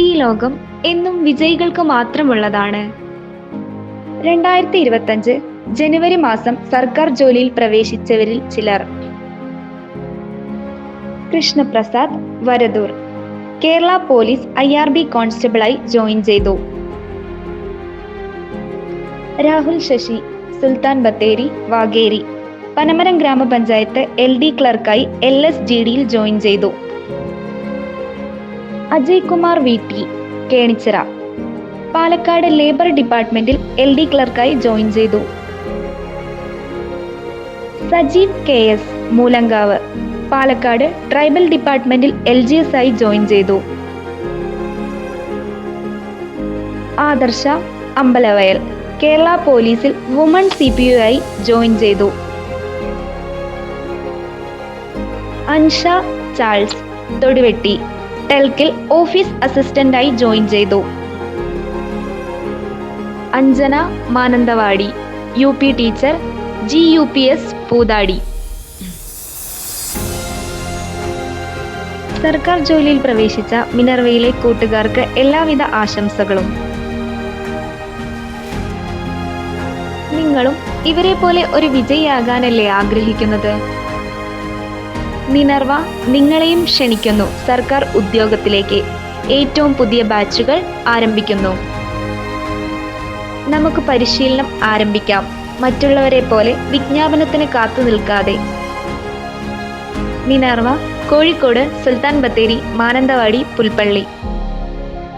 ഈ ലോകം എന്നും വിജയികൾക്ക് മാത്രമുള്ളതാണ്. 2025 ജനുവരി മാസം സർക്കാർ ജോലിയിൽ പ്രവേശിച്ചവരിൽ ചിലർ: കൃഷ്ണപ്രസാദ്, വരദൂർ, കേരള പോലീസ് IRB കോൺസ്റ്റബിളായി ജോയിൻ ചെയ്തു. രാഹുൽ ശശി, സുൽത്താൻ ബത്തേരി, വാഗേരി, പനമരം ഗ്രാമപഞ്ചായത്ത് LD ക്ലർക്കായി LSGDയിൽ ജോയിൻ ചെയ്തു. അജയ് കുമാർ VT, കേണിച്ചിറ, പാലക്കാട് ലേബർ ഡിപ്പാർട്ട്മെന്റിൽ LD ക്ലർക്കായി ജോയിൻ ചെയ്തു. സജീവ് KS, മൂലങ്കാവ്, പാലക്കാട് ട്രൈബൽ ഡിപ്പാർട്ട്മെന്റിൽ LGS ആയി ജോയിൻ ചെയ്തു. ആദർശ, അമ്പലവയൽ, കേരള പോലീസിൽ വുമൺ CPO ആയി ജോയിൻ ചെയ്തു. അൻഷ ചാൾസ്, തൊടുവെട്ടി, ടെൽക്കിൽ ഓഫീസ് അസിസ്റ്റന്റായി ജോയിൻ ചെയ്തു. Anjana, Mananthavady, UP teacher, GUPS Poothadi. സർക്കാർ ജോലിയിൽ പ്രവേശിച്ച മിനർവയിലെ കൂട്ടുകാർക്ക് എല്ലാവിധ ആശംസകളും. നിങ്ങളും ഇവരെ പോലെ ഒരു വിജയിയാകാനല്ലേ ആഗ്രഹിക്കുന്നത്? മിനർവ നിങ്ങളെയും ക്ഷണിക്കുന്നു സർക്കാർ ഉദ്യോഗത്തിലേക്ക്. ഏറ്റവും പുതിയ ബാച്ചുകൾ ആരംഭിക്കുന്നു. നമുക്ക് പരിശീലനം ആരംഭിക്കാം. മറ്റുള്ളവരെ പോലെ വിജ്ഞാപനത്തിന് കാത്തു നിൽക്കാതെ. മിനർവ, കോഴിക്കോട്, സുൽത്താൻ ബത്തേരി, മാനന്തവാടി, പുൽപ്പള്ളി.